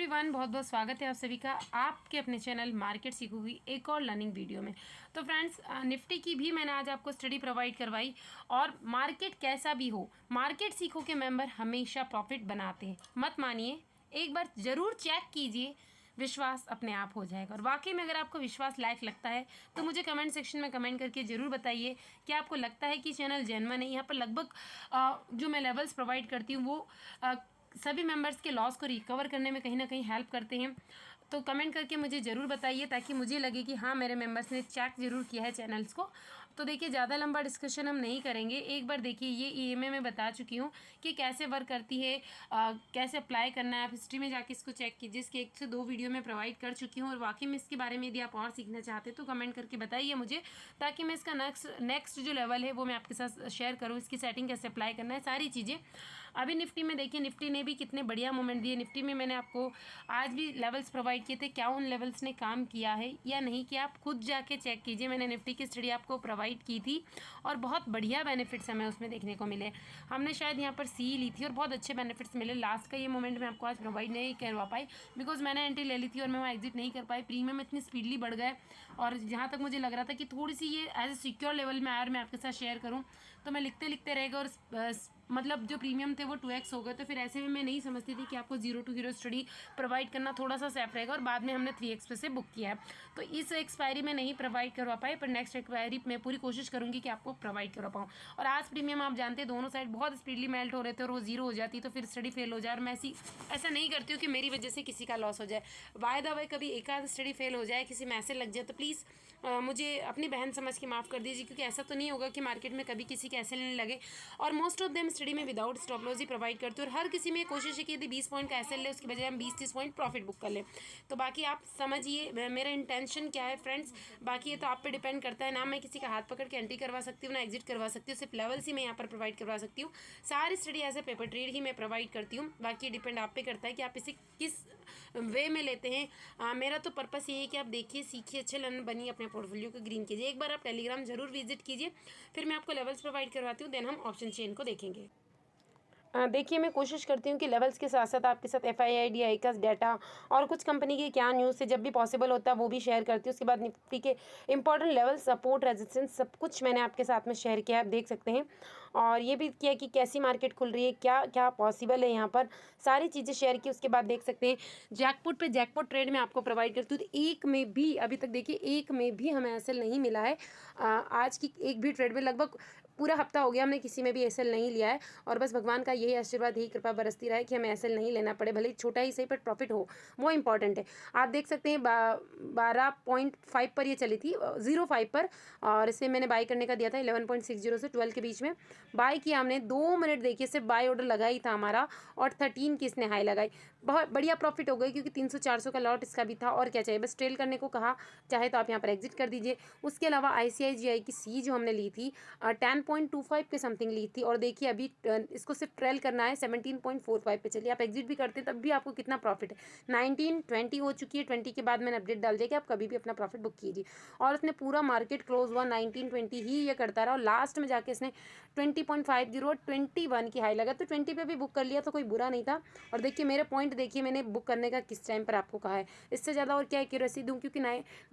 Everyone, बहुत बहुत स्वागत है आप सभी का आपके अपने चैनल मार्केट सीखोगी एक और लर्निंग वीडियो में। तो फ्रेंड्स, निफ्टी की भी मैंने आज आपको स्टडी प्रोवाइड करवाई। और मार्केट कैसा भी हो, मार्केट सीखो के मेंबर हमेशा प्रॉफिट बनाते हैं। मत मानिए, एक बार ज़रूर चेक कीजिए, विश्वास अपने आप हो जाएगा। और वाकई में अगर आपको विश्वास लायक लगता है तो मुझे कमेंट सेक्शन में कमेंट करके ज़रूर बताइए कि आपको लगता है कि चैनल जेन्युइन है। यहाँ पर लगभग जो मैं लेवल्स प्रोवाइड करती हूँ वो सभी मेंबर्स के लॉस को रिकवर करने में कहीं ना कहीं हेल्प करते हैं। तो कमेंट करके मुझे ज़रूर बताइए ताकि मुझे लगे कि हाँ, मेरे मेंबर्स ने चेक ज़रूर किया है चैनल्स को। तो देखिए, ज़्यादा लंबा डिस्कशन हम नहीं करेंगे। एक बार देखिए, ये ईएमए में बता चुकी हूँ कि कैसे वर्क करती है, कैसे अप्लाई करना है। आप हिस्ट्री में जाके इसको चेक कीजिए। इसके 1 से 2 वीडियो में प्रोवाइड कर चुकी हूँ। और वाकई में इसके बारे में यदि आप और सीखना चाहते हैं तो कमेंट करके बताइए मुझे, ताकि मैं इसका नेक्स्ट जो लेवल है वो मैं आपके साथ शेयर करूँ। इसकी सेटिंग कैसे अप्लाई करना है, सारी चीज़ें। अभी निफ्टी में देखिए, निफ्टी ने भी कितने बढ़िया मूवमेंट दिए। निफ्टी में मैंने आपको आज भी लेवल्स प्रोवाइड किए थे, क्या उन लेवल्स ने काम किया है या नहीं, कि आप खुद जाके चेक कीजिए। मैंने निफ्टी की स्टडी आपको प्रोवाइड की थी और बहुत बढ़िया बेनिफिट्स हमें उसमें देखने को मिले। हमने शायद यहाँ पर सी ली थी और बहुत अच्छे बेनिफिट्स मिले। लास्ट का ये मोमेंट मैं आपको आज प्रोवाइड नहीं करवा पाई बिकॉज मैंने एंट्री ले ली थी और मैं वहाँ एग्जिट नहीं कर पाई। प्रीमियम इतनी स्पीडली बढ़ गए और जहाँ तक मुझे लग रहा था कि थोड़ी सी ये एज ए सिक्योर लेवल में आया और मैं आपके साथ शेयर करूँ तो मैं लिखते लिखते रहेगा और मतलब जो प्रीमियम थे वो 2x हो गए। तो फिर ऐसे में मैं नहीं समझती थी कि आपको 0 to 0 स्टडी प्रोवाइड करना थोड़ा सा सेफ रहेगा। और बाद में हमने 3x पे से बुक किया है। तो इस एक्सपायरी में नहीं प्रोवाइड करवा पाए, पर नेक्स्ट एक्सपायरी मैं पूरी कोशिश करूँगी कि आपको प्रोवाइड करवा पाऊँ। और आज प्रीमियम आप जानते हैं दोनों साइड बहुत स्पीडली मेल्ट हो रहे थे और वो 0 हो जाती तो फिर स्टडी फेल हो जाए। और मैं ऐसा नहीं करती हूँ कि मेरी वजह से किसी का लॉस हो जाए। बाय द वे, कभी एक आध स्टडी फेल हो जाए, किसी मैसेज लग जाए तो प्लीज़ मुझे अपनी बहन समझ के माफ़ कर दीजिए, क्योंकि ऐसा तो नहीं होगा कि मार्केट में कभी किसी के ऐसे लेने लगे। और मोस्ट ऑफ देम स्टडी में विदाउट स्टॉप लॉस ही प्रोवाइड करते हैं। और हर किसी में कोशिश है कि यदि 20 पॉइंट का एसएल ले उसके बजाय हम 20-30 पॉइंट प्रॉफिट बुक कर लें। तो बाकी आप समझिए मेरा इंटेंशन क्या है फ्रेंड्स। बाकी ये तो आप पे डिपेंड करता है। ना मैं किसी का हाथ पकड़ के एंट्री करवा सकती हूँ, ना एग्जिट करवा सकती हूँ। सिर्फ लेवल्स ही मैं यहाँ पर प्रोवाइड करवा सकती हूँ। सारी study as a paper trade ही मैं प्रोवाइड करती हूँ। बाकी डिपेंड आप पे करता है कि आप इसे किस वे में लेते हैं। मेरा तो पर्पस ये है कि आप देखिए, सीखिए, अच्छे लर्नर बनिए, अपने पोर्टफोलियो को ग्रीन कीजिए। एक बार आप टेलीग्राम जरूर विजिट कीजिए, फिर मैं आपको लेवल्स प्रोवाइड करवाती हूँ। देन हम ऑप्शन चेन को देखेंगे। देखिए, मैं कोशिश करती हूँ कि लेवल्स के साथ साथ आपके साथ FIID, आईकास डाटा और कुछ कंपनी की क्या न्यूज़ से जब भी पॉसिबल होता है वो भी शेयर करती हूँ। उसके बाद निफ्टी के इंपॉर्टेंट लेवल, सपोर्ट, रेजिस्टेंस, सब कुछ मैंने आपके साथ में शेयर किया, आप देख सकते हैं। और ये भी किया कि कैसी मार्केट खुल रही है, क्या क्या पॉसिबल है, यहाँ पर सारी चीज़ें शेयर की। उसके बाद देख सकते हैं जैकपॉट पे जैकपॉट ट्रेड में आपको प्रोवाइड करती हूँ। तो एक में भी अभी तक देखिए, एक में भी हमें एसएल नहीं मिला है। आज की एक भी ट्रेड में लगभग पूरा हफ्ता हो गया हमने किसी में भी एसएल नहीं लिया है। और बस भगवान का यही आशीर्वाद, यही कृपा बरसती रहा है कि हमें एसएल नहीं लेना पड़े, भले ही छोटा ही सही पर प्रॉफिट हो, वो इंपॉर्टेंट है। आप देख सकते हैं 12.5 पर ये चली थी, 0.5 पर। और इसे मैंने बाई करने का दिया था 11.60 से 12 के बीच में बाई किया हमने। 2 मिनट देखिए, सिर्फ बाई ऑर्डर लगा ही था हमारा और 13 की इसने हाई लगाई। बहुत बढ़िया प्रॉफिट हो गई, क्योंकि 300-400 का लॉट इसका भी था। और क्या चाहिए, बस ट्रेल करने को कहा, चाहे तो आप यहाँ पर एग्जिट कर दीजिए। उसके अलावा ICICI की सी जो हमने ली थी 10.25 के समथिंग ली थी। और देखिए अभी इसको सिर्फ ट्रेल करना है, 17.45 पे चलिए। आप एग्जिट भी करते तब भी आपको कितना प्रॉफिट है, 19-20 हो चुकी है। 20 के बाद मैंने अपडेट डाल दिया कि आप कभी भी अपना प्रॉफिट बुक कीजिए। और उसने पूरा मार्केट क्लोज हुआ 19-20 ही ये करता रहा और लास्ट में जाके इसने 20.50 और 21 की हाई लगा। तो 20 पे भी बुक कर लिया तो कोई बुरा नहीं था। और देखिए मेरे पॉइंट देखिए, मैंने बुक करने का किस टाइम पर आपको कहा है। इससे ज़्यादा और क्या एक्यूरेसी दूँ, क्योंकि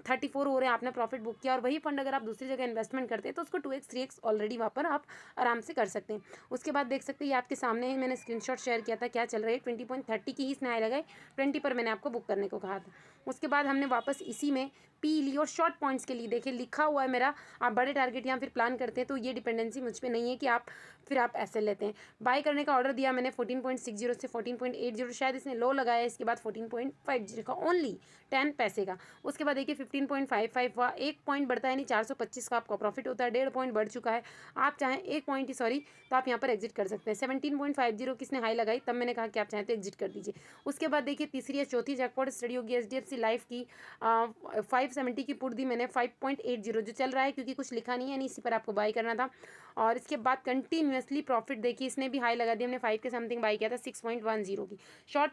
34 हो रहे हैं, आपने प्रॉफिट बुक किया। और वही फंड अगर आप दूसरी जगह इन्वेस्टमेंट करते हैं तो उसको 2x 3x ऑलरेडी वहाँ पर आप आराम से कर सकते हैं। उसके बाद देख सकते हैं, ये आपके सामने ही मैंने स्क्रीनशॉट शेयर किया था, क्या चल रहा है। 20.30 की ही इसने हाई लगाई, 20 पर मैंने आपको बुक करने को कहा था। उसके बाद हमने वापस इसी में पी ली। और शॉर्ट पॉइंट्स के लिए देखिए लिखा हुआ है मेरा, आप बड़े टारगेट या फिर प्लान करते हैं तो ये डिपेंडेंसी मुझ पर नहीं है कि आप फिर आप ऐसे लेते हैं। बाय करने का ऑर्डर दिया मैंने 14.60 से 14.80, शायद इसने लो लगाया। इसके बाद 14.50 का, ओनली 10 पैसे का। उसके बाद देखिए 15.55 हुआ, 1 पॉइंट बढ़ता है, यानी 425 का आपका प्रॉफिट होता है। 1.5 पॉइंट बढ़ चुका है। आप चाहें 1 पॉइंट ही, सॉरी, तो आप यहाँ पर एग्जिट कर सकते हैं। 17.50 किसने हाई लगाई, तब मैंने कहा कि आप चाहें तो एग्जिट कर दीजिए। उसके बाद देखिए तीसरी या चौथी जैकपॉट स्टडी होगी HDFC लाइफ की। 570 की पुट दी मैंने, 5.80 जो चल रहा है, क्योंकि कुछ लिखा नहीं है, नहीं इसी पर आपको बाई करना था। और इसके बाद कंटिन्यूसली प्रॉफिट देखिए इसने भी हाई लगा दिया, हमने 5 के समथिंग बाई किया था 6.10 की, शॉर्ट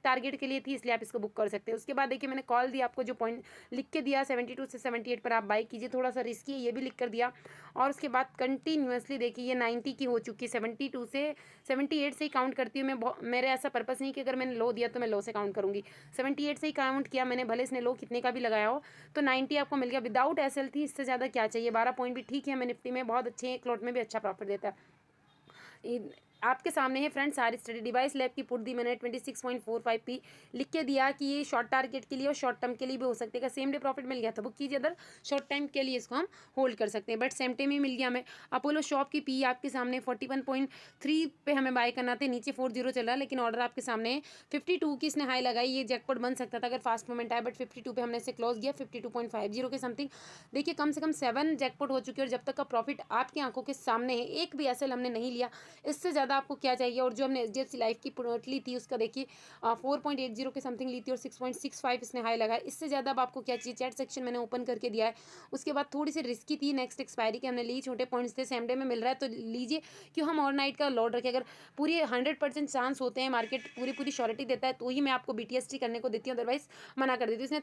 टारगेट के लिए थी इसलिए आप इसको बुक कर सकते हैं। उसके बाद देखिए मैंने कॉल दिया आपको, जो पॉइंट लिख के दिया 72 से 78 पर आप बाई कीजिए, थोड़ा सा रिस्की है ये भी लिख कर दिया। और उसके बाद कंटिन्यूसली देखिए ये 90 की हो चुकी है, 72 से 78 से ही काउंट करती हूँ मैं, मेरे ऐसा पर्पस नहीं कि अगर मैंने लो दिया तो मैं लो से काउंट करूँगी, 78 से ही काउंट किया मैंने, भले इसने लो कितने का भी लगाया हो। तो 90 आपको मिल गया, विदाउट एसएल थी, इससे ज़्यादा क्या चाहिए। 12 पॉइंट भी ठीक है, हमें निफ्टी में बहुत अच्छे हैं, एक लॉट में भी अच्छा प्रॉफिट देता है। आपके सामने है फ्रेंड्स सारी स्टडी। डिवाइस लैब की पुट दी मैंने 26.45 पी लिख के दिया कि ये शॉर्ट टारगेट के लिए और शॉर्ट टर्म के लिए भी हो सकते हैं। सेम डे प्रॉफिट मिल गया था बुक कीजिए, अदर शॉर्ट टाइम के लिए इसको हम होल्ड कर सकते हैं, बट सेम टाइम ही मिल गया हमें। अपोलो शॉप की पी आपके सामने 41.3 पे हमें बाय करना था, नीचे 40 चल रहा है, लेकिन ऑर्डर आपके सामने 52 की इसने हाई लगाई, ये जैकपॉट बन सकता था अगर फास्ट मूवमेंट आए, बट 52 पे हमने इसे क्लोज किया 52.50 के समथिंग। देखिए कम से कम 7 जैकपॉट हो चुके हैं, और जब तक का प्रॉफिट आपकी आंखों के सामने है, एक भी एसएल हमने नहीं लिया, इससे ज़्यादा आपको क्या चाहिए। और जो हमने एचडीएफसी लाइफ की प्रोडक्ट ली थी उसका देखिए 4.80 के समथिंग ली थी और 6.65 इसने हाई लगाया, इससे ज़्यादा अब आपको क्या चाहिए। चैट सेक्शन मैंने ओपन करके दिया है। उसके बाद थोड़ी सी रिस्की थी, नेक्स्ट एक्सपायरी के हमने ली, छोटे पॉइंट्स थे, सेम डे में मिल रहा है तो लीजिए, क्यों हम ओवरनाइट का लॉट रखें। अगर पूरी 100% चांस होते हैं, मार्केट पूरी श्योरिटी देता है तो ही मैं आपको बीटीएसटी करने को देती हूँ, अदरवाइज मना कर देती हूँ। इसने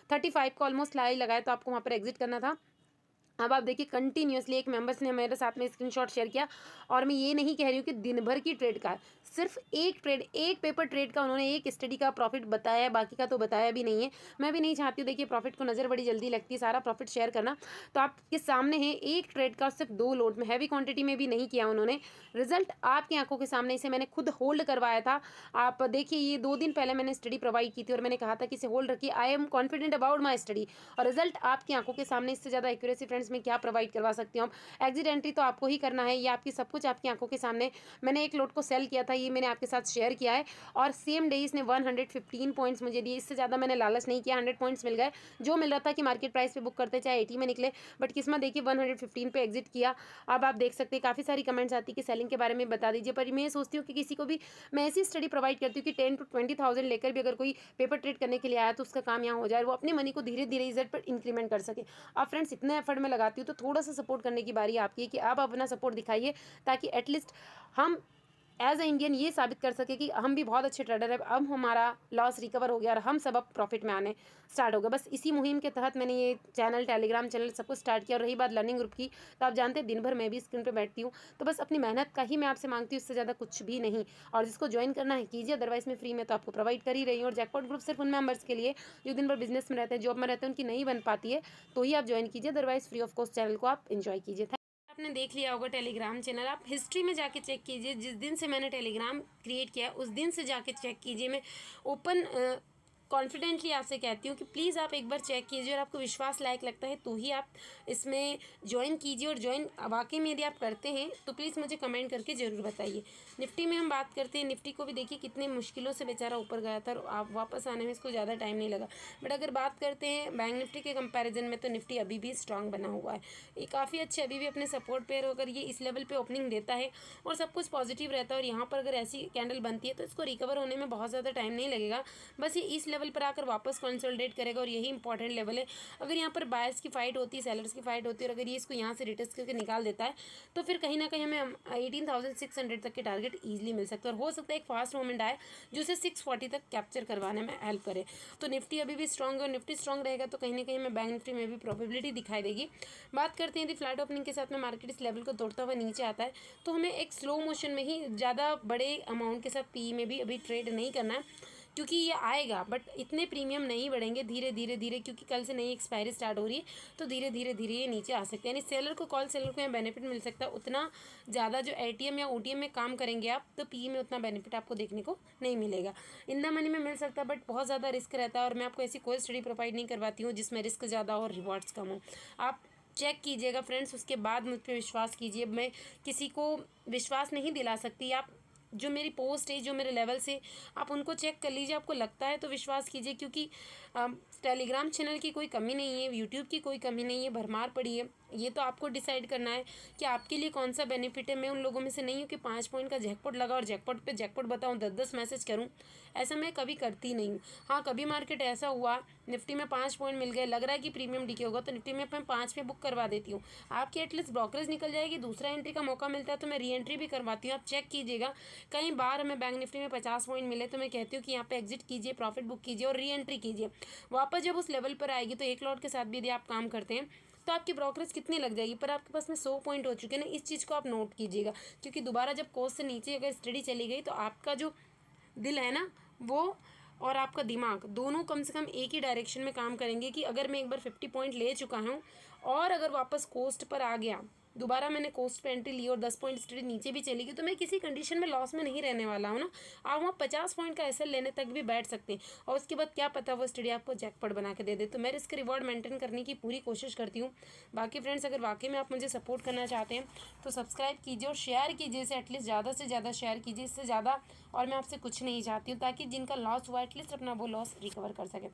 35 का ऑलमोस्ट हाई लगाया तो आपको वहाँ पर एग्जिट करना था। अब आप देखिए कंटिन्यूसली एक मेंबर्स ने मेरे साथ में स्क्रीनशॉट शेयर किया, और मैं ये नहीं कह रही हूँ कि दिन भर की ट्रेड का, सिर्फ एक ट्रेड, एक पेपर ट्रेड का उन्होंने एक स्टडी का प्रॉफिट बताया है, बाकी का तो बताया भी नहीं है। मैं भी नहीं चाहती हूँ देखिए प्रॉफिट को नज़र बड़ी जल्दी लगती है सारा प्रॉफिट शेयर करना, तो आपके सामने है एक ट्रेड का, सिर्फ 2 लोट में, हैवी क्वांटिटी में भी नहीं किया उन्होंने। रिजल्ट आपकी आंखों के सामने, इसे मैंने खुद होल्ड करवाया था। आप देखिए ये 2 दिन पहले मैंने स्टडी प्रोवाइड की थी और मैंने कहा था कि इसे होल्ड रखिए, I am confident about my study, और रिजल्ट आपकी आंखों के सामने। इससे ज़्यादा एक्यूरेसी फ्रेंड्स में क्या प्रोवाइड करवा सकती हूँ हम। एग्जिट एंट्री तो आपको ही करना है, ये आपकी सब कुछ आपकी आंखों के सामने। मैंने एक लोट को सेल किया था, ये मैंने आपके साथ शेयर किया है, और सेम डे इसने 115 पॉइंट्स मुझे दिए, इससे ज़्यादा मैंने लालच नहीं किया। 100 पॉइंट्स मिल गए, जो मिल रहा था कि मार्केट प्राइस पे बुक करते चाहे 80 में निकले, बट किस्मत देखिए 115 पे एग्जिट किया। अब आप देख सकते हैं काफ़ी सारी कमेंट्स आती है कि सेलिंग के बारे में बता दीजिए, पर मैं सोचती हूँ कि किसी को भी मैं ऐसी स्टडी प्रोवाइड करती हूँ कि 10 to 20,000 लेकर भी अगर कोई पेपर ट्रेड करने के लिए आया तो उसका काम यहाँ हो जाए, वो अपनी मनी को धीरे धीरे इज्जत पर इंक्रीमेंट कर सके। अब फ्रेंड्स इतने एफर्ट में लगाती हूँ तो थोड़ा सा सपोर्ट करने की बारी आपकी है कि आप अपना सपोर्ट दिखाइए, ताकि एटलीस्ट हम एज ए इंडियन ये साबित कर सके कि हम भी बहुत अच्छे ट्रेडर हैं। अब हमारा लॉस रिकवर हो गया और हम सब अब प्रॉफिट में आने स्टार्ट हो गए। बस इसी मुहिम के तहत मैंने ये चैनल, टेलीग्राम चैनल सब कुछ स्टार्ट किया। और रही बात लर्निंग ग्रुप की, तो आप जानते हैं दिन भर मैं भी स्क्रीन पर बैठती हूँ, तो बस अपनी मेहनत का ही मैं आपसे मांगती हूँ, इससे ज़्यादा कुछ भी नहीं। और जिसको ज्वाइन करना है कीजिए, अदरवाइज मैं फ्री में तो आपको प्रोवाइड कर ही रही हूँ। और जैकपॉट ग्रुप सिर्फ उन मेंबर्स के लिए जो दिन भर बिजनेस में रहते हैं, जॉब में रहते हैं, उनकी नहीं बन पाती है, तो ही आप ज्वाइन कीजिए, otherwise free of cost channel को आप इन्जॉय कीजिए। आपने देख लिया होगा टेलीग्राम चैनल, आप हिस्ट्री में जाके चेक कीजिए, जिस दिन से मैंने टेलीग्राम क्रिएट किया उस दिन से जाके चेक कीजिए। मैं ओपन कॉन्फिडेंटली आपसे कहती हूँ कि प्लीज़ आप एक बार चेक कीजिए, और आपको विश्वास लायक लगता है तो ही आप इसमें ज्वाइन कीजिए। और ज्वाइन वाकई में यदि आप करते हैं तो प्लीज़ मुझे कमेंट करके ज़रूर बताइए। निफ्टी में हम बात करते हैं, निफ्टी को भी देखिए कितने मुश्किलों से बेचारा ऊपर गया था, और आप वापस आने में इसको ज़्यादा टाइम नहीं लगा। बट अगर बात करते हैं बैंक निफ्टी के कंपैरिजन में, तो निफ्टी अभी भी स्ट्रांग बना हुआ है, ये काफ़ी अच्छे अभी भी अपने सपोर्ट पे। अगर ये इस लेवल पे ओपनिंग देता है और सब कुछ पॉजिटिव रहता है, और यहाँ पर अगर ऐसी कैंडल बनती है तो इसको रिकवर होने में बहुत ज़्यादा टाइम नहीं लगेगा। बस ये इस लेवल पर आकर वापस कंसोलिडेट करेगा, और यही इंपॉर्टेंट लेवल है। अगर यहाँ पर बायर्स की फाइट होती है, सेलर्स की फाइट होती है, और अगर ये इसको यहाँ से रिटेस्ट करके निकाल देता है, तो फिर कहीं ना कहीं हमें 18,600 तक के टारगेट ईजिली मिल सकता है। और हो सकता है एक फास्ट मूवमेंट आए जो उसे 640 तक कैप्चर करवाने में हेल्प करे। तो निफ्टी अभी भी स्ट्रॉन्ग है, और निफ्टी स्ट्रॉन्ग रहेगा तो कहीं ना कहीं हमें बैंक निफ्टी में भी प्रोबेबिलिटी दिखाई देगी। बात करते हैं यदि फ्लैट ओपनिंग के साथ में मार्केट इस लेवल को तोड़ता हुआ नीचे आता है, तो हमें एक स्लो मोशन में ही, ज़्यादा बड़े अमाउंट के साथ पी में भी अभी ट्रेड नहीं करना है, क्योंकि ये आएगा बट इतने प्रीमियम नहीं बढ़ेंगे, धीरे धीरे, क्योंकि कल से नई एक्सपायरी स्टार्ट हो रही है, तो धीरे धीरे ये नीचे आ सकते हैं। यानी सेलर को, कॉल सेलर को यहाँ बेनिफिट मिल सकता है, उतना ज़्यादा जो एटीएम या ओटीएम में काम करेंगे आप, तो पी में उतना बेनिफिट आपको देखने को नहीं मिलेगा। इन द मनी में मिल सकता है, बट बहुत ज़्यादा रिस्क रहता है, और मैं आपको ऐसी कोई स्टडी प्रोवाइड नहीं करवाती हूँ जिसमें रिस्क ज़्यादा और रिवॉर्ड्स कम हो। आप चेक कीजिएगा फ्रेंड्स, उसके बाद मुझ पर विश्वास कीजिए। मैं किसी को विश्वास नहीं दिला सकती, आप जो मेरी पोस्ट है, जो मेरे लेवल से, आप उनको चेक कर लीजिए, आपको लगता है तो विश्वास कीजिए। क्योंकि टेलीग्राम चैनल की कोई कमी नहीं है, यूट्यूब की कोई कमी नहीं है, भरमार पड़ी है। ये तो आपको डिसाइड करना है कि आपके लिए कौन सा बेनिफिट है। मैं उन लोगों में से नहीं हूँ कि 5 पॉइंट का जैकपॉट लगा और जैकपॉट पे जैकपॉट बताऊँ, 10-10 मैसेज करूँ, ऐसा मैं कभी करती नहीं हूँ। हाँ, कभी मार्केट ऐसा हुआ निफ्टी में 5 पॉइंट मिल गए, लग रहा है कि प्रीमियम डीके होगा, तो निफ्टी में मैं 5 पे बुक करवा देती हूँ। आपकी एटलीस्ट ब्रोकरेज निकल जाएगी, दूसरा एंट्री का मौका मिलता है तो मैं री एंट्री भी करवाती हूँ। आप चेक कीजिएगा, कई बार हमें बैंक निफ्टी में 50 पॉइंट मिले तो मैं कहती हूँ कि यहाँ पे एग्जिट कीजिए, प्रॉफिट बुक कीजिए और री एंट्री कीजिए। वापस जब उस लेवल पर आएगी तो एक लॉट के साथ भी यदि आप काम करते हैं तो आपकी ब्रोकरेज कितनी लग जाएगी, पर आपके पास में 100 पॉइंट हो चुके हैं ना। इस चीज़ को आप नोट कीजिएगा, क्योंकि दोबारा जब कोस्ट से नीचे अगर स्टडी चली गई तो आपका जो दिल है ना वो और आपका दिमाग दोनों कम से कम एक ही डायरेक्शन में काम करेंगे कि अगर मैं एक बार 50 पॉइंट ले चुका हूँ और अगर वापस कोस्ट पर आ गया, दोबारा मैंने कोस्ट पे एंट्री ली और 10 पॉइंट स्टडी नीचे भी चली गई, तो मैं किसी कंडीशन में लॉस में नहीं रहने वाला हूँ ना। आप वहाँ 50 पॉइंट का एसएल लेने तक भी बैठ सकते हैं और उसके बाद क्या पता वो स्टडी आपको जैकपॉट बना के दे दे। तो मैं रिस्क रिवॉर्ड मेंटेन करने की पूरी कोशिश करती हूँ। बाकी फ्रेंड्स, अगर वाकई में आप मुझे सपोर्ट करना चाहते हैं तो सब्सक्राइब कीजिए और शेयर कीजिए इसे, एटलीस्ट ज़्यादा से ज़्यादा शेयर कीजिए, इससे ज़्यादा और मैं आपसे कुछ नहीं चाहती हूँ, ताकि जिनका लॉस हुआ एटलीस्ट अपना वो लॉस रिकवर कर सके।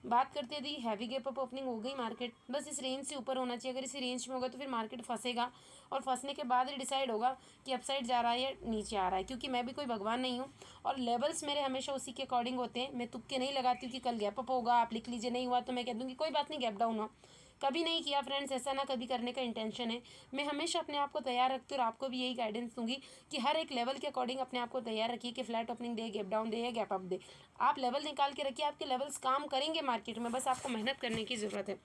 बात करते हैं यदि हैवी गैप अप ओपनिंग हो गई मार्केट, बस इस रेंज से ऊपर होना चाहिए। अगर इसी रेंज में होगा तो फिर मार्केट फंसेगा और फंसने के बाद ही डिसाइड होगा कि अपसाइड जा रहा है या नीचे आ रहा है, क्योंकि मैं भी कोई भगवान नहीं हूँ और लेवल्स मेरे हमेशा उसी के अकॉर्डिंग होते हैं। मैं तुक्के नहीं लगाती हूँ कि कल गैप अप होगा, आप लिख लीजिए, नहीं हुआ तो मैं कह दूँगी कोई बात नहीं गैप डाउन हुआ। कभी नहीं किया फ्रेंड्स, ऐसा ना कभी करने का इंटेंशन है। मैं हमेशा अपने आप को तैयार रखती हूँ और आपको भी यही गाइडेंस दूंगी कि हर एक लेवल के अकॉर्डिंग अपने आप को तैयार रखिए कि फ्लैट ओपनिंग दे, गैप डाउन दे या गैप अप दे। आप लेवल निकाल के रखिए, आपके लेवल्स काम करेंगे मार्केट में, बस आपको मेहनत करने की ज़रूरत है।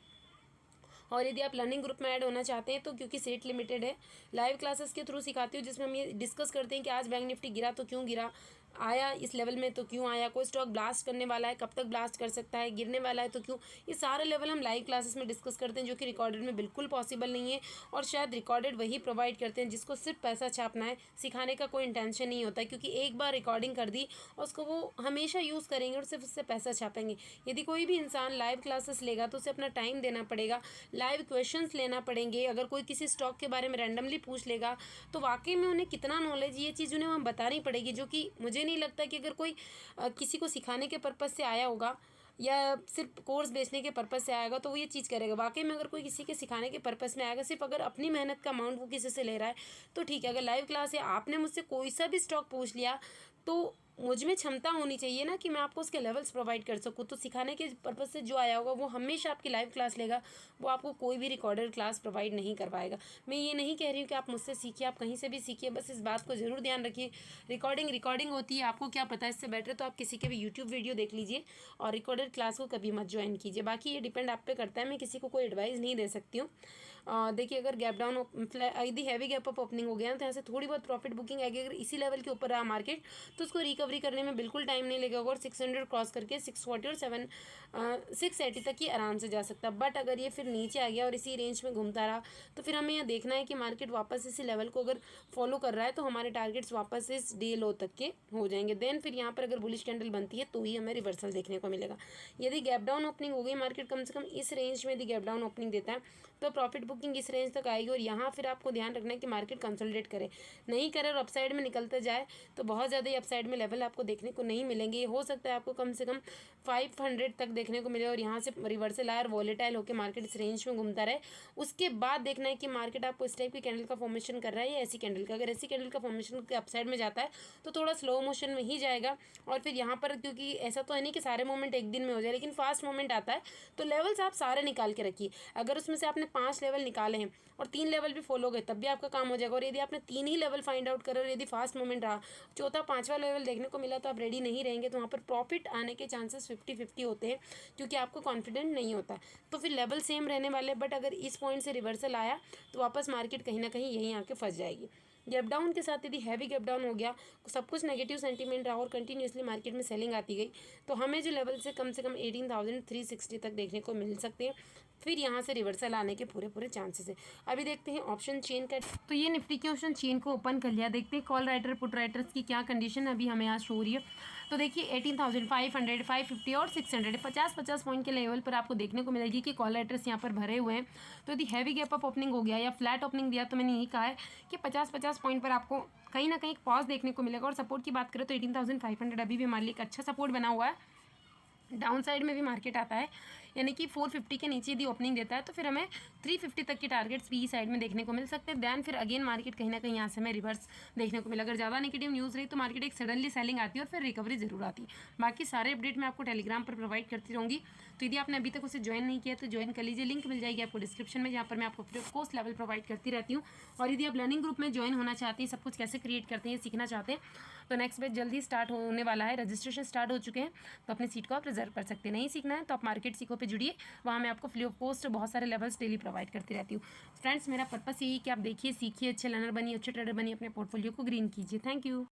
और यदि आप लर्निंग ग्रुप में ऐड होना चाहते हैं तो क्योंकि सीट लिमिटेड है, लाइव क्लासेस के थ्रू सिखाती हूँ जिसमें हम ये डिस्कस करते हैं कि आज बैंक निफ्टी गिरा तो क्यों गिरा, आया इस लेवल में तो क्यों आया, कोई स्टॉक ब्लास्ट करने वाला है कब तक ब्लास्ट कर सकता है, गिरने वाला है तो क्यों। ये सारे लेवल हम लाइव क्लासेस में डिस्कस करते हैं, जो कि रिकॉर्डेड में बिल्कुल पॉसिबल नहीं है और शायद रिकॉर्डेड वही प्रोवाइड करते हैं जिसको सिर्फ पैसा छापना है, सिखाने का कोई इंटेंशन नहीं होता, क्योंकि एक बार रिकॉर्डिंग कर दी और उसको वो हमेशा यूज़ करेंगे और सिर्फ उससे पैसा छापेंगे। यदि कोई भी इंसान लाइव क्लासेस लेगा तो उसे अपना टाइम देना पड़ेगा, लाइव क्वेश्चंस लेना पड़ेंगे। अगर कोई किसी स्टॉक के बारे में रैंडमली पूछ लेगा तो वाकई में उन्हें कितना नॉलेज, ये चीज़ उन्हें वहाँ बतानी पड़ेगी, जो कि मुझे नहीं लगता कि अगर कोई किसी को सिखाने के पर्पज़ से आया होगा या सिर्फ कोर्स बेचने के पर्पज़ से आएगा तो वो ये चीज़ करेगा। वाकई में अगर कोई किसी के सिखाने के पर्पज़ में आएगा, सिर्फ अगर अपनी मेहनत का अमाउंट वो किसी से ले रहा है तो ठीक है। अगर लाइव क्लास है, आपने मुझसे कोई सा भी स्टॉक पूछ लिया तो मुझ में क्षमता होनी चाहिए ना कि मैं आपको उसके लेवल्स प्रोवाइड कर सकूँ। तो सिखाने के पर्पज़ से जो आया होगा वो हमेशा आपकी लाइव क्लास लेगा, वो आपको कोई भी रिकॉर्डेड क्लास प्रोवाइड नहीं करवाएगा। मैं ये नहीं कह रही हूँ कि आप मुझसे सीखिए, आप कहीं से भी सीखिए, बस इस बात को ज़रूर ध्यान रखिए, रिकॉर्डिंग होती है, आपको क्या पता है, इससे बेटर तो आप किसी के भी यूट्यूब वीडियो देख लीजिए और रिकॉर्डेड क्लास को कभी मत ज्वाइन कीजिए। बाकी ये डिपेंड आप पे करता है, मैं किसी को कोई एडवाइस नहीं दे सकती हूँ। देखिए, अगर गैप डाउन यदि हैवी गैप अप ओपनिंग हो गया तो यहाँ से थोड़ी बहुत प्रॉफिट बुकिंग आएगी। अगर इसी लेवल के ऊपर रहा मार्केट तो उसको रिकवरी करने में बिल्कुल टाइम नहीं लगेगा और 600 क्रॉस करके 640 और 680 तक ही आराम से जा सकता है। बट अगर ये फिर नीचे आ गया और इसी रेंज में घूमता रहा तो फिर हमें यह देखना है कि मार्केट वापस इसी लेवल को अगर फॉलो कर रहा है तो हमारे टारगेट्स वापस इस डे लो तक के हो जाएंगे। देन फिर यहाँ पर अगर बुलिश कैंडल बनती है तो ही हमें रिवर्सल देखने को मिलेगा। यदि गैप डाउन ओपनिंग हो गई, मार्केट कम से कम इस रेंज में यदि गैप डाउन ओपनिंग देता है तो प्रॉफिट बुकिंग इस रेंज तक आएगी और यहाँ फिर आपको ध्यान रखना है कि मार्केट कंसोलिडेट करे, नहीं करे और अपसाइड में निकलते जाए तो बहुत ज़्यादा ही अपसाइड में लेवल आपको देखने को नहीं मिलेंगे। ये हो सकता है आपको कम से कम 500 तक देखने को मिले और यहाँ से रिवर्सल आए और वॉलेटाइल होकर मार्केट इस रेंज में घूमता रहे। उसके बाद देखना है कि मार्केट आपको इस टाइप की कैंडल का फॉर्मेशन कर रहा है या ऐसी कैंडल का। अगर ऐसी कैंडल का फॉर्मेशन के अपसाइड में जाता है तो थोड़ा स्लो मोशन में ही जाएगा और फिर यहाँ पर, क्योंकि ऐसा तो है नहीं कि सारे मोमेंट एक दिन में हो जाए, लेकिन फास्ट मोमेंट आता है तो लेवल्स आप सारे निकाल के रखिए। अगर उसमें से आपने 5 लेवल निकाले हैं और 3 लेवल भी फॉलो गए तब भी आपका काम हो जाएगा। और यदि आपने 3 ही लेवल फाइंड आउट करे और यदि फास्ट मोमेंट रहा, चौथा 5वां लेवल देखने को मिला तो आप रेडी नहीं रहेंगे, तो वहाँ पर प्रॉफिट आने के चांसेस 50-50 होते हैं, क्योंकि आपको कॉन्फिडेंट नहीं होता। तो फिर लेवल सेम रहने वाले, बट अगर इस पॉइंट से रिवर्सल आया तो वापस मार्केट कहीं ना कहीं यहीं आके फंस जाएगी। गैप डाउन के साथ यदि हैवी गैप डाउन हो गया, सब कुछ नेगेटिव सेंटीमेंट रहा और कंटिन्यूसली मार्केट में सेलिंग आती गई, तो हमें जो लेवल से कम 18,360 तक देखने को मिल सकते हैं। फिर यहाँ से रिवर्सल आने के पूरे चांसेस है। अभी देखते हैं ऑप्शन चेन का। तो ये निफ्टी के ऑप्शन चेन को ओपन कर लिया, देखते हैं कॉल राइटर पुट राइटर्स की क्या कंडीशन अभी हमें आज शो हो रही है। तो देखिए 18,500, 550 और 600 50 पॉइंट के लेवल पर आपको देखने को मिलेगी कि कॉल राइटर्स यहाँ पर भरे हुए हैं। तो यदि हैवी गैप अप ओपनिंग हो गया या फ्लैट ओपनिंग दिया तो मैंने यही कहा है कि 50 पॉइंट पर आपको कहीं ना कहीं पॉज देखने को मिलेगा। और सपोर्ट की बात करें तो 18,500 अभी भी हमारे लिए एक अच्छा सपोर्ट बना हुआ है। डाउन साइड में भी मार्केट आता है यानी कि 450 के नीचे यदि ओपनिंग देता है तो फिर हमें 350 तक के टारगेट्स पी साइड में देखने को मिल सकते हैं। दैन फिर अगेन मार्केट कहीं ना कहीं यहाँ से हमें रिवर्स देखने को मिला। अगर ज़्यादा नेगेटिव न्यूज़ रही तो मार्केट एक सडनली सेलिंग आती है और फिर रिकवरी जरूर आती है। बाकी सारे अपडेट मैं आपको टेलीग्राम पर प्रोवाइड करती रहूँगी, तो यदि आपने अभी तक उसे ज्वाइन नहीं किया तो ज्वाइन कर लीजिए। लिंक मिल जाएगी आपको डिस्क्रिप्शन में, जहाँ पर मैं आपको free of cost level provide करती रहती हूँ। और यदि आप लर्निंग ग्रुप में ज्वाइन होना चाहते हैं, सब कुछ कैसे क्रिएट करते हैं सीखना चाहते हैं, तो नेक्स्ट बैच जल्दी स्टार्ट होने वाला है, रजिस्ट्रेशन स्टार्ट हो चुके हैं, तो अपनी सीट को आप रिजर्व कर सकते हैं। नहीं सीखना है तो आप मार्केट सीखो पे जुड़िए, वहाँ मैं आपको फ्री ऑफ कॉस्ट बहुत सारे लेवल्स डेली प्रोवाइड करती रहती हूँ। फ्रेंड्स, मेरा पर्पस यही कि आप देखिए, सीखिए, अच्छे लर्नर बनिए, अच्छे ट्रेडर बनिए, अपने पोर्टफोलियो को ग्रीन कीजिए। Thank you.